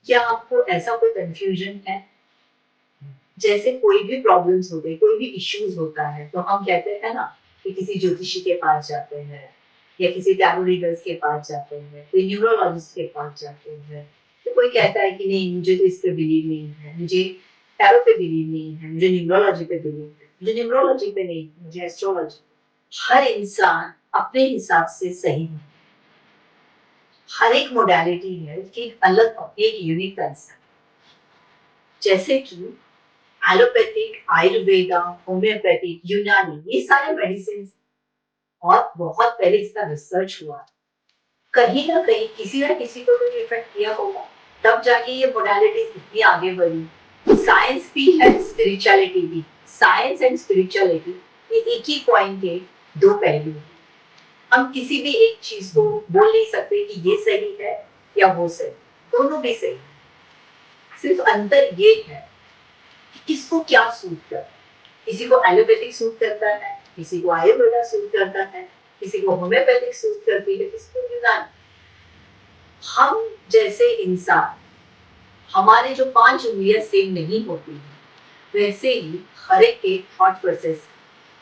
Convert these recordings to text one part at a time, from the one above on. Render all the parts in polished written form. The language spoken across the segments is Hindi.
क्या आपको ऐसा कोई कंफ्यूजन है? जैसे कोई भी प्रॉब्लम्स होते हैं, कोई भी इश्यूज होता है, तो हम कहते हैं ना कि किसी ज्योतिषी के पास जाते हैं या किसी टैरो रीडर्स के पास जाते हैं, कोई न्यूरोलॉजिस्ट के पास जाते हैं। तो कोई कहता है कि नहीं, मुझे तो इस पे बिलीव नहीं है, मुझे टैरो पे बिलीव नहीं है, मुझे न्यूरोलॉजी पे बिलीव है, मुझे न्यूरोलॉजी पे नहीं, मुझे एस्ट्रोलॉजी। हर इंसान अपने हिसाब से सही है। हर एक मोडालिटी है कि अलग एक यूनिक कंसेप्ट। जैसे कि एलोपैथिक, आयुर्वेदा, होम्योपैथिक, यूनानी, ये सारे मेडिसिन और बहुत पहले इसका रिसर्च हुआ। कहीं ना कहीं किसी ना किसी को तो इफेक्ट किया होगा, तब जाके ये मोडालिटीज इतनी आगे बढ़ी। साइंस भी है, स्पिरिचुअलिटी भी। साइंस एंड स्पिरिचुअलिटी ये एक ही कॉइन के दो पहलू हैं। हम किसी भी एक चीज को बोल नहीं सकते कि ये सही है या वो सही। दोनों भी सही है। सिर्फ अंतर ये है कि किसको क्या सूट करता है। किसी को एलोपैथिक सूट करता है, किसी को आयुर्वेदा सूट करता है, किसी को होम्योपैथिक सूट करती है, किसी को यूनानी। हम जैसे इंसान, हमारे जो 5 उंगलियां सेम नहीं होती है, वैसे ही हर एक के थॉट प्रोसेस,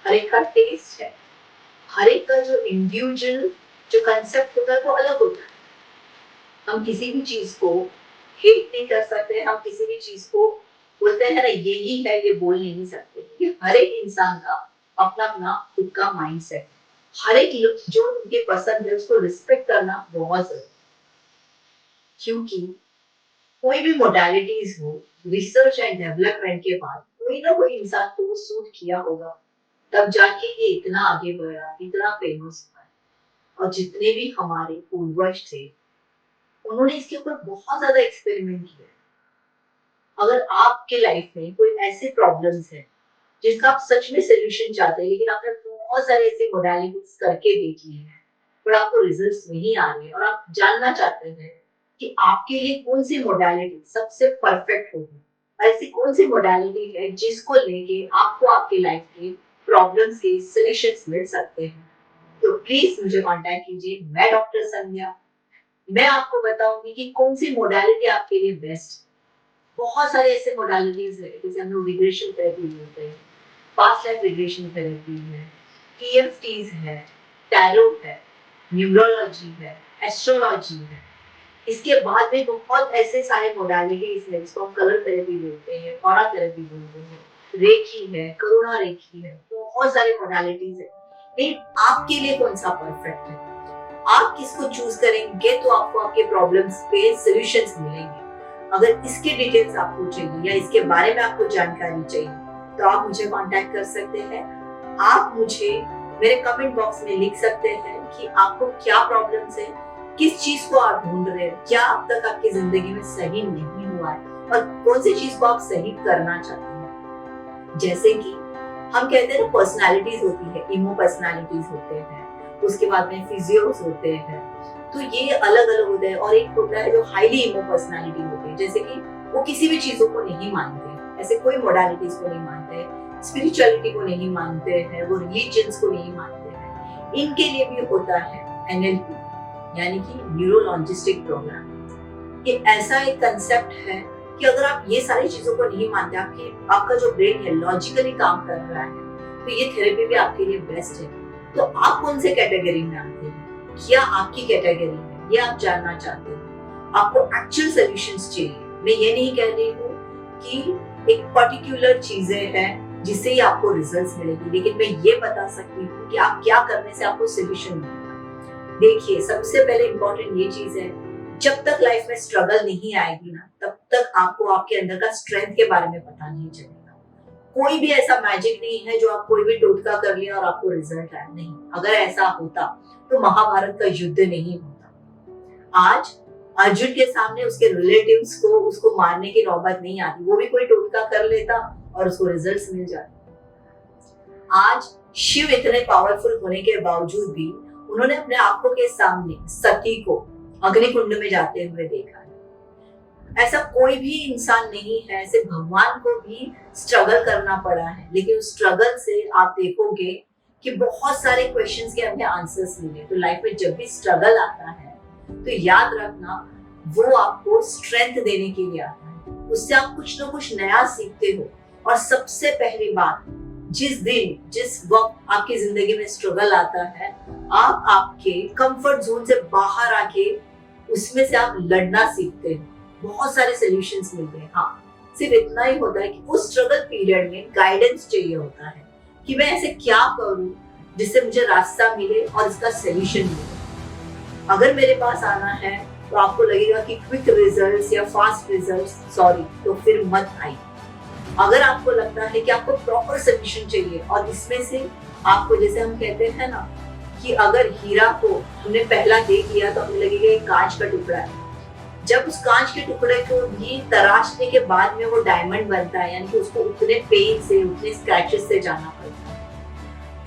हर एक का टेस्ट है, हर एक का जो इंडिविजुअल जो कंसेप्ट होता है वो अलग होता है। हम किसी भी चीज को हेट नहीं कर सकते, हम किसी भी चीज को बोलते हैं ना यही है ये बोल नहीं सकते। ये हर एक इंसान का अपना अपना खुद का माइंड सेट। हर एक लोग जो उनके पसंद है उसको रिस्पेक्ट करना बहुत जरूरी है। क्योंकि कोई भी मोडालिटीज हो, रिसर्च एंड डेवलपमेंट के बाद कोई ना कोई इंसान को वो सूट किया होगा, तब जाके ये इतना आगे बढ़ा, इतना फेमस हुआ। और जितने भी हमारे पूर्वज थे, उन्होंने इसके ऊपर बहुत ज्यादा एक्सपेरिमेंट किया। अगर आपके लाइफ में कोई ऐसे प्रॉब्लम्स है जिसका आप सच में सोल्यूशन चाहते हैं, लेकिन आपने बहुत सारे ऐसे मोडालिटीज करके देख लिए हैं पर आपको रिजल्ट्स नहीं आ रहे और आप जानना चाहते हैं कि आपके लिए कौन सी मोडालिटी सबसे परफेक्ट होगी, ऐसी कौन सी मोडालिटी है जिसको लेके आपको आपके लाइफ के प्रॉब्लम्स के सोल्यूशंस मिल सकते हैं, तो प्लीज मुझे कांटेक्ट कीजिए। मैं डॉक्टर संध्या, मैं आपको बताऊंगी कि कौन सी मोडालिटी आपके लिए बेस्ट। बहुत सारे ऐसे मोडालिटीज है, जैसे हम लोग रिग्रेशन थेरेपी बोलते हैं, पास्ट लाइफ रिग्रेशन थेरेपी है, टीएफटीज है, टैरो है, न्यूरोलॉजी है, एस्ट्रोलॉजी है। इसके बाद भी बहुत ऐसे सारे मोडालिटीज है जिसको हम कलर थेरेपी बोलते हैं, ऑरा थेरेपी बोलते हैं, रेखी है, करुणा रेखी है, बहुत सारे मोडालिटीज है। लेकिन आपके लिए कौन सा परफेक्ट है, आप किसको चूज करेंगे तो आपको आपके प्रॉब्लम्स पे सॉल्यूशंस मिलेंगे। अगर इसके डिटेल्स आपको चाहिए या इसके बारे में आपको जानकारी चाहिए, तो आप मुझे कांटेक्ट कर सकते हैं। आप मुझे मेरे कमेंट बॉक्स में लिख सकते हैं कि आपको क्या प्रॉब्लम्स है, किस चीज को आप ढूंढ रहे हैं, क्या अब तक आपकी जिंदगी में सही नहीं हुआ है और कौन सी चीज को आप सही करना चाहते हैं। जैसे कि हम कहते हैं ना, पर्सनालिटीज होती है, इमो पर्सनालिटीज होते हैं, उसके बाद में फिजियोस होते हैं, तो ये अलग अलग होते हैं। और एक होता है जो हाईली इमो पर्सनालिटी होती है, जैसे कि वो किसी भी चीजों को नहीं मानते, ऐसे कोई मोडालिटीज को नहीं मानते, स्पिरिचुअलिटी को नहीं मानते हैं, वो रिलीजन्स को नहीं मानते हैं। इनके लिए भी होता है एनएलपी, यानी कि न्यूरो लॉजिस्टिक प्रोग्राम। ये ऐसा एक कंसेप्ट है कि अगर आप ये सारी चीजों को नहीं मानते, आपका जो ब्रेन है लॉजिकली काम कर रहा है, तो ये थेरेपी भी आपके लिए बेस्ट है। तो आप कौन से कैटेगरी में आते हैं, क्या आपकी कैटेगरी है, ये आप जानना चाहते हैं। आपको एक्चुअल सॉल्यूशंस चाहिए। मैं ये नहीं कह रही हूँ कि एक पर्टिकुलर चीजें हैं जिससे ही आपको रिजल्ट्स मिलेगी, लेकिन मैं ये बता सकती हूँ कि आप क्या करने से आपको सॉल्यूशन मिलेगा। देखिए, सबसे पहले इंपॉर्टेंट ये चीज है, जब तक लाइफ में स्ट्रगल नहीं आएगी ना, तब तक आपको आपके अंदर का स्ट्रेंथ के बारे में पता नहीं चलेगा। कोई भी ऐसा मैजिक नहीं है जो आप कोई भी टोटका कर लिया और आपको रिजल्ट आया, नहीं। अगर ऐसा होता तो महाभारत का युद्ध नहीं होता। आज अर्जुन के सामने उसके रिलेटिव्स को उसको मारने की नौबत नहीं आती, वो भी कोई टोटका कर लेता और उसको रिजल्ट्स मिल जाते। आज शिव इतने पावरफुल होने के बावजूद भी उन्होंने अपने आंखों के सामने सती को अग्निकुंड में जाते हुए देखा है। ऐसा कोई भी इंसान नहीं है, ऐसे भगवान को भी स्ट्रगल करना पड़ा है, लेकिन उस स्ट्रगल से आप देखोगे कि बहुत सारे क्वेश्चंस के हमें आंसर्स मिले। तो लाइफ में जब भी स्ट्रगल आता है तो याद रखना, वो आपको स्ट्रेंथ देने के लिए आता है, उससे आप कुछ ना कुछ नया सीखते हो। और सबसे पहली बात, जिस वक्त आपकी जिंदगी में स्ट्रगल आता है, आप आपके कंफर्ट जोन से बाहर आके उसमें से आप लड़ना सीखते हो, बहुत सारे सॉल्यूशंस मिलते हैं। हाँ, सिर्फ इतना ही होता है कि उस स्ट्रगल पीरियड में गाइडेंस चाहिए होता है कि मैं ऐसे क्या करूं जिससे मुझे रास्ता मिले और इसका सॉल्यूशन मिले। अगर मेरे पास आना है तो आपको लगेगा कि क्विक रिजल्ट्स या फास्ट रिजल्ट्स, सॉरी, तो फिर मत आइए। अगर आपको लगता है कि आपको प्रॉपर सॉल्यूशन चाहिए और इसमें से आपको, जैसे हम कहते हैं ना कि अगर हीरा को हमने पहला देख लिया तो हमें लगेगा ये कांच का टुकड़ा है, जब उस कांच के टुकड़े को भी तराशने के बाद में वो डायमंड बनता है, यानी कि उसको उतने पेन से, उतने स्क्रैचेस से जाना पड़ता है।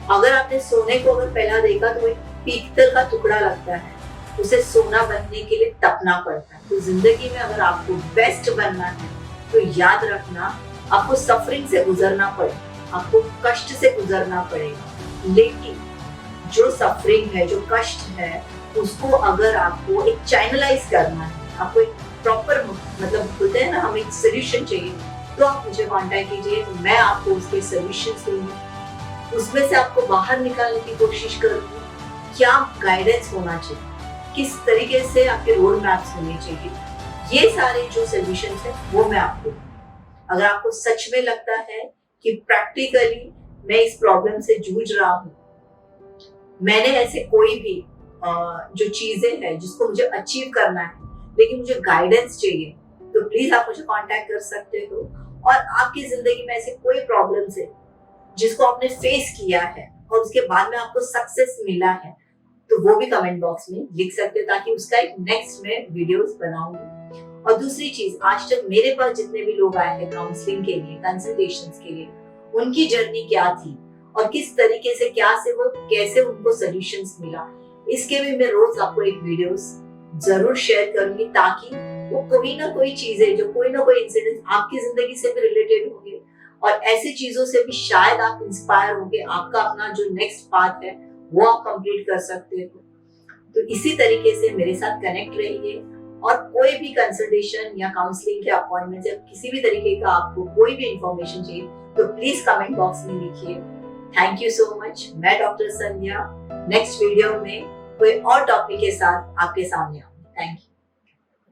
अगर आपने सोने को अगर पहला देखा तो वो एक पीतल का टुकड़ा लगता है, उसे सोना बनने के लिए तपना पड़ता है। तो जिंदगी में अगर आपको बेस्ट बनना है तो याद रखना, आपको सफरिंग से गुजरना पड़ेगा, आपको कष्ट से गुजरना पड़ेगा। लेकिन जो सफरिंग है, जो कष्ट है, उसको अगर आपको एक चैनलाइज करना है, आपको एक प्रॉपर, मतलब बोलते हैं ना, हमें एक सोल्यूशन चाहिए, तो आप मुझे कांटेक्ट कीजिए, मैं आपको उसके सोल्यूशन दूंगी, उसमें से आपको बाहर निकालने की कोशिश करूंगी। क्या गाइडेंस होना चाहिए, किस तरीके से आपके रोड मैप्स होने चाहिए, ये सारे जो सोल्यूशंस है वो मैं आपको। अगर आपको सच में लगता है कि प्रैक्टिकली मैं इस प्रॉब्लम से जूझ रहा हूँ, मैंने ऐसे कोई भी जो चीजें हैं जिसको मुझे अचीव करना है, लेकिन मुझे गाइडेंस चाहिए, तो प्लीज आप मुझे कांटेक्ट कर सकते हो। और आपकी जिंदगी में ऐसे कोई प्रॉब्लम्स है जिसको आपने फेस किया है और उसके बाद में आपको सक्सेस मिला है, तो वो भी कमेंट बॉक्स में लिख सकते हो, ताकि उसका एक नेक्स्ट में वीडियोस बनाऊंगी। और दूसरी चीज, आज तक मेरे पास जितने भी लोग आए हैं काउंसलिंग के लिए, कंसल्टेशंस के लिए, उनकी जर्नी क्या थी और किस तरीके से, क्या से वो कैसे उनको सॉल्यूशंस मिला, इसके भी मैं रोज आपको एक वीडियोस जरूर शेयर करूंगी, ताकि वो कोई ना कोई चीजें, जो कोई ना कोई इंसिडेंट आपकी जिंदगी से भी रिलेटेड होंगे और ऐसी चीजों से भी शायद आप इंस्पायर होंगे, आपका अपना जो नेक्स्ट पाथ है वो आप कंप्लीट कर सकते हो। तो इसी तरीके से मेरे साथ कनेक्ट रहिए, और कोई भी कंसल्टेशन या काउंसलिंग के अपॉइंटमेंट या किसी भी तरीके का आपको कोई भी इंफॉर्मेशन चाहिए तो प्लीज कमेंट बॉक्स में लिखिए। Thank you so much. मैं डॉक्टर संध्या नेक्स्ट वीडियो में कोई और टॉपिक के साथ आपके सामने आऊंगी। Thank you.